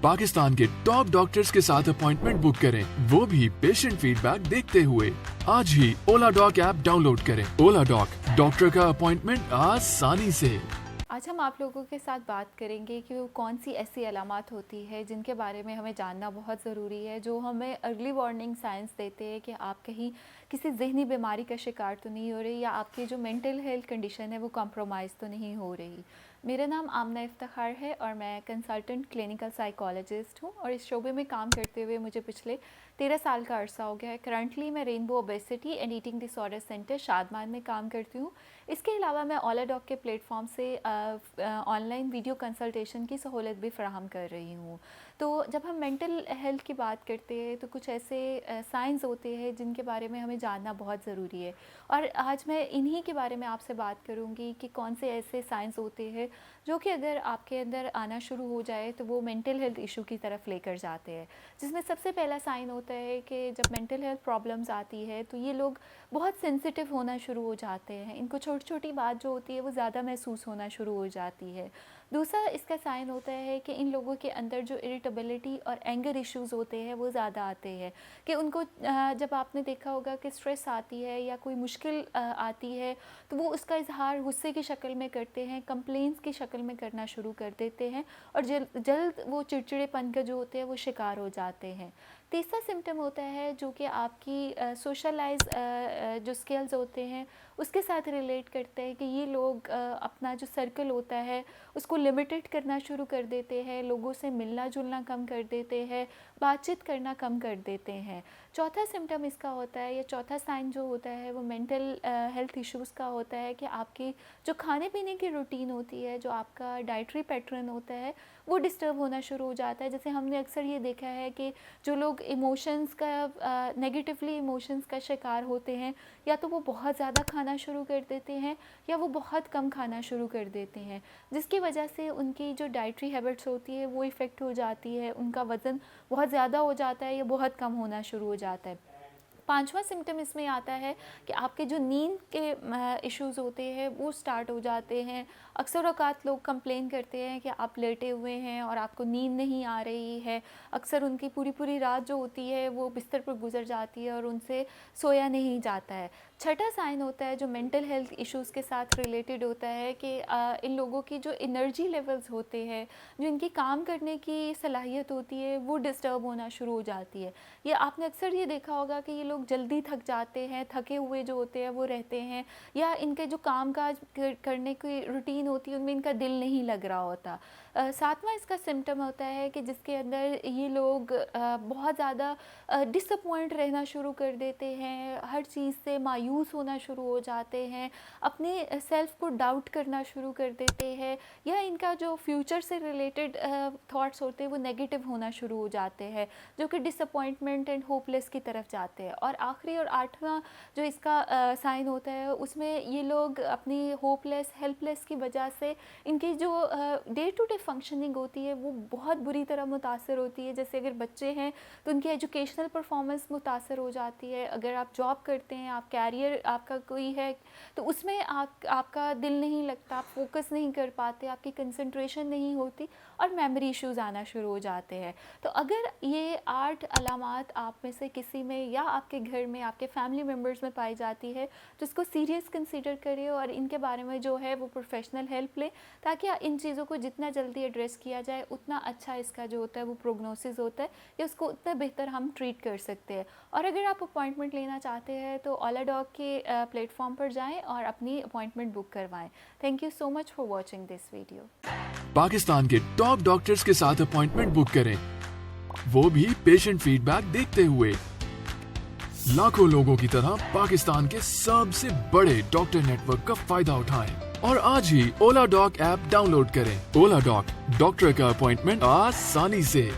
पाकिस्तान के top doctors के साथ अपॉइंटमेंट बुक करें, वो भी पेशेंट फीडबैक देखते हुए। आज ही ओला डॉक ऐप डाउनलोड करें। ओला डॉक, डॉक्टर का अपॉइंटमेंट आसानी से। आज हम आप लोगों के साथ बात करेंगे कि वो कौन सी ऐसी अलामात होती है जिनके बारे में हमें जानना बहुत ज़रूरी है, जो हमें अर्ली वार्निंग साइंस देते हैं कि आप कहीं किसी जहनी बीमारी का शिकार तो नहीं हो रही, या आपकी जो मेंटल हेल्थ कंडीशन है वो कॉम्प्रोमाइज़ तो नहीं हो रही। मेरा नाम आमना इफ्तिखार है और मैं कंसल्टेंट क्लिनिकल साइकोलॉजिस्ट हूँ और इस शोबे में काम करते हुए मुझे पिछले 13 साल का अरसा हो गया है। करंटली मैं rainbow obesity and eating disorder centre Shadman में काम करती हूँ। इसके अलावा मैं ओला डॉक के प्लेटफॉर्म से ऑनलाइन वीडियो कंसल्टेशन की सहूलत भी फराहम कर रही हूँ। तो जब हम मेंटल हेल्थ की बात करते हैं तो कुछ ऐसे साइंस होते हैं जिनके बारे में हमें जानना बहुत ज़रूरी है, और आज मैं इन्हीं के बारे में आपसे बात करूँगी कि कौन से ऐसे साइंस होते हैं जो कि अगर आपके अंदर आना शुरू हो जाए तो वो मेंटल हेल्थ इशू की तरफ लेकर जाते हैं। जिसमें सबसे पहला साइन होता है कि जब मेंटल हेल्थ प्रॉब्लम्स आती है तो ये लोग बहुत सेंसिटिव होना शुरू हो जाते हैं। इनको छोटी छोटी बात जो होती है वो ज़्यादा महसूस होना शुरू हो जाती है। दूसरा इसका साइन होता है कि इन लोगों के अंदर जो इरिटेबिलिटी और एंगर इश्यूज़ होते हैं वो ज़्यादा आते हैं, कि उनको जब आपने देखा होगा कि स्ट्रेस आती है या कोई मुश्किल आती है तो वो उसका इजहार गुस्से की शक्ल में करते हैं, कंप्लेंट्स की शक्ल में करना शुरू कर देते हैं, और जल्द वो चिड़चिड़ेपन का जो होते हैं वो शिकार हो जाते हैं। तीसरा सिम्टम होता है जो कि आपकी सोशलाइज जो स्किल्स होते हैं उसके साथ रिलेट करते हैं, कि ये लोग अपना जो सर्कल होता है उसको लिमिटेड करना शुरू कर देते हैं, लोगों से मिलना जुलना कम कर देते हैं, बातचीत करना कम कर देते हैं। चौथा सिम्टम इसका होता है, या चौथा साइन जो होता है वो मेंटल हेल्थ इश्यूज़ का होता है, कि आपकी जो खाने पीने की रूटीन होती है, जो आपका डाइटरी पैटर्न होता है वो डिस्टर्ब होना शुरू हो जाता है। जैसे हमने अक्सर ये देखा है कि जो लोग इमोशंस का नेगेटिवली इमोशंस का शिकार होते हैं, या तो वो बहुत ज़्यादा खाना शुरू कर देते हैं या वो बहुत कम खाना शुरू कर देते हैं, जिसकी वजह से उनकी जो डाइटरी हैबिट्स होती है वो इफ़ेक्ट हो जाती है, उनका वज़न बहुत ज़्यादा हो जाता है या बहुत कम होना शुरू हो जाता है। पांचवा सिम्टम इसमें आता है कि आपके जो नींद के इश्यूज़ होते हैं वो स्टार्ट हो जाते हैं। अक्सर औक़ात लोग कंप्लेन करते हैं कि आप लेटे हुए हैं और आपको नींद नहीं आ रही है। अक्सर उनकी पूरी पूरी रात जो होती है वो बिस्तर पर गुजर जाती है और उनसे सोया नहीं जाता है। छठा साइन होता है जो मेंटल हेल्थ इश्यूज़ के साथ रिलेटेड होता है, कि इन लोगों की जो एनर्जी लेवल्स होते हैं, जो इनकी काम करने की सलाहियत होती है वो डिस्टर्ब होना शुरू हो जाती है। ये आपने अक्सर ये देखा होगा कि ये लोग जल्दी थक जाते हैं, थके हुए जो होते हैं वो रहते हैं, या इनके जो काम काज करने की रूटीन होती है उनमें इनका दिल नहीं लग रहा होता। सातवां इसका सिम्टम होता है कि जिसके अंदर ये लोग बहुत ज़्यादा डिसअपॉइंट रहना शुरू कर देते हैं, हर चीज़ से मायूस होना शुरू हो जाते हैं, अपने सेल्फ को डाउट करना शुरू कर देते हैं, या इनका जो फ्यूचर से रिलेटेड थॉट्स होते हैं वो नेगेटिव होना शुरू हो जाते हैं, जो कि डिसअपॉइंटमेंट एंड होपलेस की तरफ जाते हैं। और आखिरी और आठवां जो इसका साइन होता है उसमें ये लोग अपनी होपलेस हेल्पलेस की वजह से इनकी जो डे टू डे फंक्शनिंग होती है वो बहुत बुरी तरह मुतासर होती है। जैसे अगर बच्चे हैं तो उनकी एजुकेशनल परफॉर्मेंस मुतासर हो जाती है, अगर आप जॉब करते हैं, आप कैरियर आपका कोई है तो उसमें आपका दिल नहीं लगता, आप फोकस नहीं कर पाते, आपकी कंसंट्रेशन नहीं होती और मेमोरी इश्यूज़ आना शुरू हो जाते हैं। तो अगर ये 8 अलामात आप में से किसी में या आपके घर में आपके फैमिली मेम्बर्स में पाई जाती है तो इसको सीरियस कंसीडर करिए और इनके बारे में जो है वो प्रोफेशनल हेल्प लें, ताकि इन चीज़ों को जितना जल्दी एड्रेस किया जाए उतना अच्छा इसका जो होता है वो प्रोग्नोसिस होता है, या उसको उतना बेहतर हम ट्रीट कर सकते हैं। और अगर आप अपॉइंटमेंट लेना चाहते हैं तो ओला डॉक के प्लेटफॉर्म पर जाएं और अपनी अपॉइंटमेंट बुक करवाएं। Thank you so much for watching this video. Pakistan के टॉप डॉक्टर्स के साथ अपॉइंटमेंट बुक करें, वो भी पेशेंट फीडबैक देखते हुए। लाखों लोगों की तरह पाकिस्तान के सबसे बड़े डॉक्टर नेटवर्क का फायदा उठाएं और आज ही ओला डॉक ऐप डाउनलोड करें। ओला डॉक, डॉक्टर का अपॉइंटमेंट आसानी से।